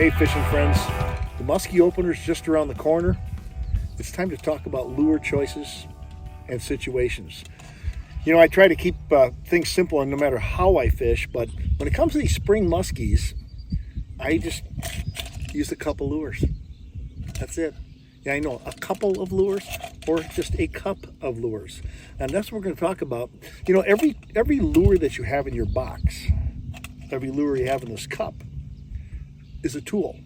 Hey fishing friends, the Muskie opener's just around the corner. It's time to talk about lure choices and situations. You know, I try to keep things simple and no matter how I fish, but when it comes to these spring muskies, I just use a couple lures. That's it. Yeah, I know, a couple of lures or just a cup of lures. And that's what we're going to talk about. You know, every lure that you have in your box, every lure you have in this cup is a tool.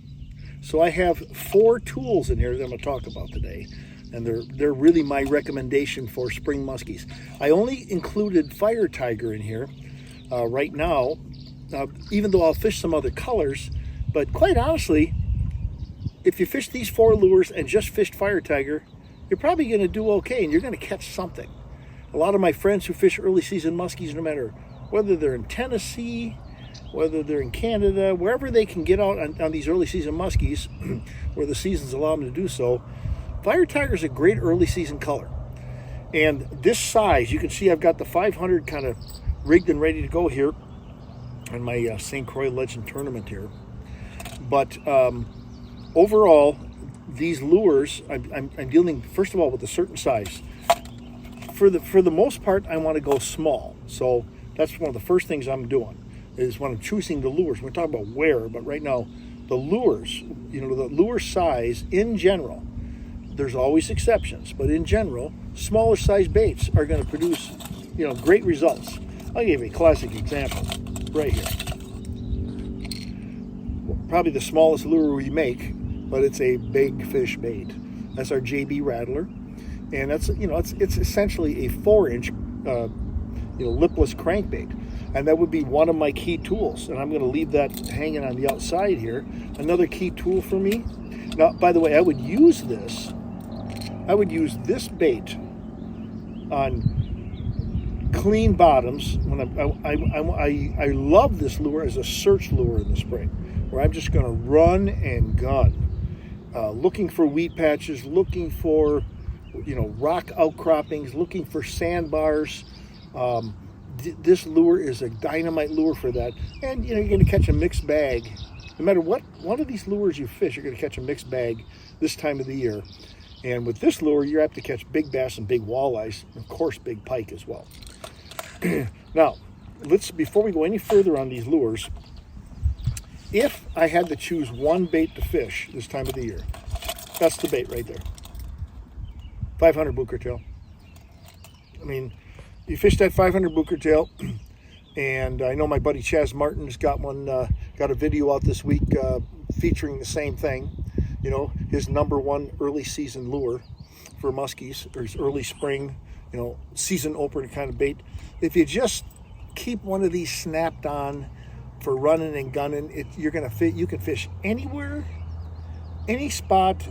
So I have 4 tools in here that I'm going to talk about today. And they're really my recommendation for spring muskies. I only included Fire Tiger in here right now, even though I'll fish some other colors. But quite honestly, if you fish these 4 lures and just fished Fire Tiger, you're probably going to do okay and you're going to catch something. A lot of my friends who fish early season muskies, no matter whether they're in Tennessee, whether they're in Canada, wherever they can get out on these early season muskies, where the seasons allow them to do so, Fire Tiger is a great early season color. And this size, you can see I've got the 500 kind of rigged and ready to go here on my St. Croix Legend tournament here. But overall, these lures, I'm dealing, first of all, with a certain size. For the most part, I want to go small. So that's one of the first things I'm doing, is when I'm choosing the lures. We're talking about where, but right now, the lures, you know, the lure size in general, there's always exceptions, but in general, smaller size baits are going to produce, you know, great results. I'll give you a classic example right here. Probably the smallest lure we make, but it's a big fish bait. That's our JB Rattler, and that's, you know, it's essentially a 4-inch, lipless crankbait. And that would be one of my key tools. And I'm going to leave that hanging on the outside here. Another key tool for me. Now, by the way, I would use this bait on clean bottoms. When I love this lure as a search lure in the spring, where I'm just going to run and gun, looking for weed patches, looking for, you know, rock outcroppings, looking for sandbars. This lure is a dynamite lure for that. And, you know, you're going to catch a mixed bag. No matter what one of these lures you fish, you're going to catch a mixed bag this time of the year. And with this lure, you're apt to catch big bass and big walleyes, and of course, big pike as well. Now, before we go any further on these lures, if I had to choose one bait to fish this time of the year, that's the bait right there. 500 Bucher tail. I mean, you fish that 500 Bucher tail, and I know my buddy Chaz Martin's got a video out this week featuring the same thing. You know, his #1 early season lure for muskies, or his early spring, you know, season opener kind of bait. If you just keep one of these snapped on for running and gunning, you can fish anywhere, any spot.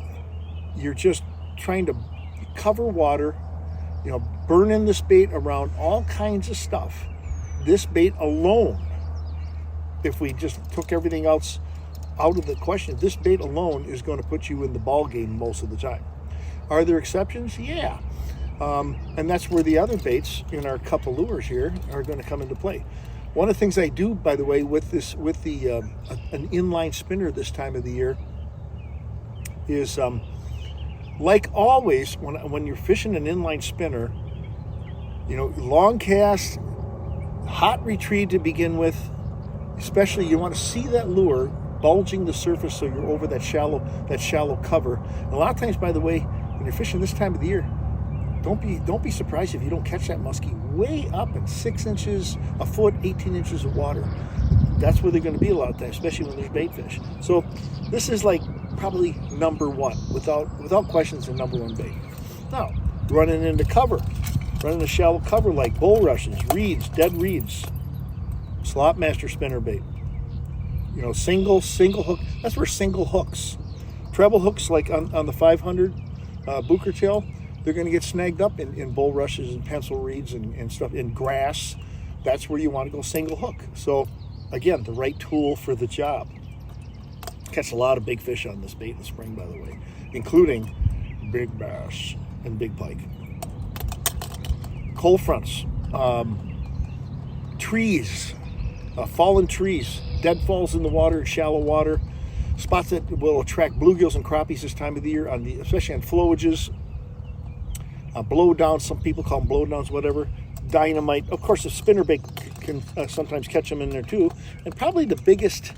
You're just trying to cover water, you know, burning this bait around all kinds of stuff. This bait alone, if we just took everything else out of the question, this bait alone is going to put you in the ball game most of the time. Are there exceptions? Yeah. And that's where the other baits in our couple lures here are going to come into play. One of the things I do, by the way, with an inline spinner this time of the year is, like always, when you're fishing an inline spinner, you know, long cast, hot retrieve to begin with, especially you want to see that lure bulging the surface so you're over that shallow cover. And a lot of times, by the way, when you're fishing this time of the year, don't be surprised if you don't catch that muskie way up in 6 inches, a foot, 18 inches of water. That's where they're going to be a lot of times, especially when there's bait fish. So this is like probably #1 without questions, the #1 bait. Now, running into shallow cover like bulrushes, reeds, dead reeds, slop master spinner bait. You know, single hook. That's where single hooks, treble hooks like on the 500 Bucher tail, they're going to get snagged up in bulrushes and pencil reeds and stuff, in grass. That's where you want to go single hook. So again, the right tool for the job. Catch a lot of big fish on this bait in the spring, by the way, including big bass and big pike. Cold fronts, trees, fallen trees, deadfalls in the water, shallow water. spots that will attract bluegills and crappies this time of the year, especially on flowages. Blowdowns, some people call them blowdowns, whatever. Dynamite. Of course, the spinnerbait can sometimes catch them in there too. And probably the biggest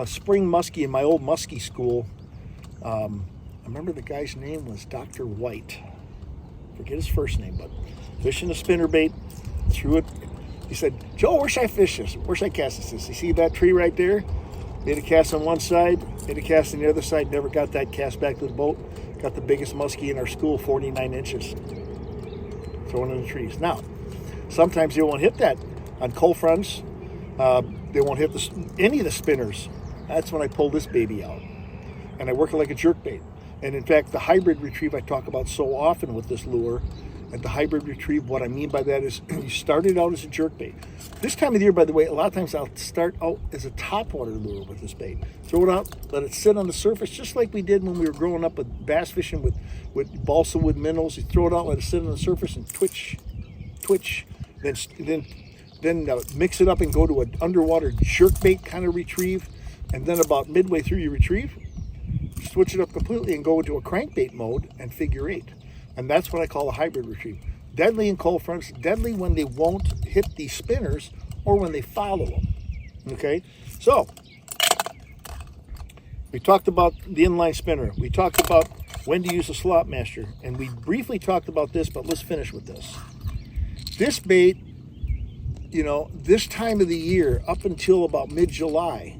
spring muskie in my old muskie school, I remember the guy's name was Dr. White. Forget his first name, but fishing a spinnerbait, threw it. He said, "Joe, where should I fish this? Where should I cast this? You see that tree right there? Made a cast on one side, made a cast on the other side, never got that cast back to the boat. Got the biggest muskie in our school, 49 inches. Throwing in the trees. Now, sometimes they won't hit that on cold fronts. They won't hit any of the spinners. That's when I pull this baby out. And I work it like a jerkbait. And in fact, the hybrid retrieve I talk about so often with this lure, and the hybrid retrieve, what I mean by that is you start it out as a jerkbait. This time of the year, by the way, a lot of times I'll start out as a topwater lure with this bait. Throw it out, let it sit on the surface, just like we did when we were growing up with bass fishing with balsa wood minnows. You throw it out, let it sit on the surface and twitch, then mix it up and go to an underwater jerkbait kind of retrieve. And then about midway through your retrieve, switch it up completely and go into a crankbait mode and figure eight. And that's what I call a hybrid retrieve. Deadly in cold fronts, deadly when they won't hit these spinners or when they follow them. Okay, so we talked about the inline spinner. We talked about when to use a slot master, and we briefly talked about this, but let's finish with this. This bait, this time of the year, up until about mid-July,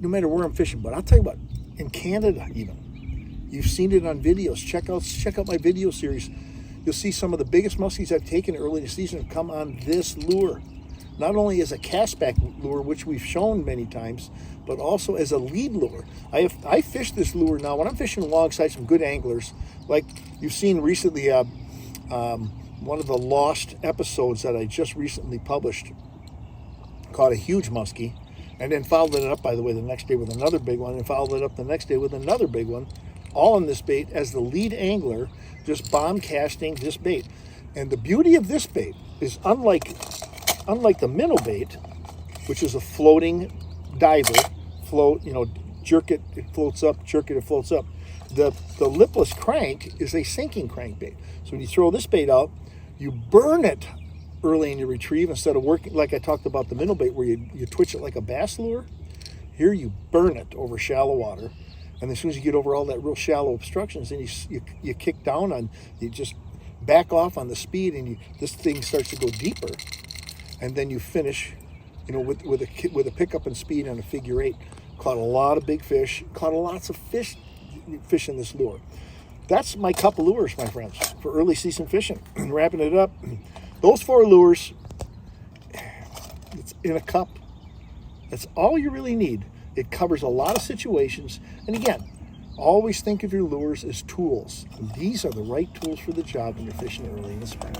no matter where I'm fishing, but I'll tell you what, in Canada even, you've seen it on videos. Check out my video series. You'll see some of the biggest muskies I've taken early in the season have come on this lure. Not only as a castback lure, which we've shown many times, but also as a lead lure. I fish this lure now when I'm fishing alongside some good anglers. Like you've seen recently, one of the lost episodes that I just recently published caught a huge muskie, and then followed it up, by the way, the next day with another big one, and followed it up the next day with another big one, all on this bait as the lead angler, just bomb casting this bait. And the beauty of this bait is unlike the minnow bait, which is a floating diver, jerk it, it floats up, jerk it, it floats up. The lipless crank is a sinking crankbait. So when you throw this bait out, you burn it early in your retrieve instead of working like I talked about the minnow bait where you twitch it like a bass lure. Here you burn it over shallow water, and as soon as you get over all that real shallow obstructions, then you kick down on, you just back off on the speed, and this thing starts to go deeper, and then you finish, with a pickup and speed and a figure eight. Caught a lot of big fish, caught lots of fish in this lure. That's my cup of lures, my friends, for early season fishing. And wrapping it up, those 4 lures, it's in a cup. That's all you really need. It covers a lot of situations. And again, always think of your lures as tools. And these are the right tools for the job when you're fishing early in the spring.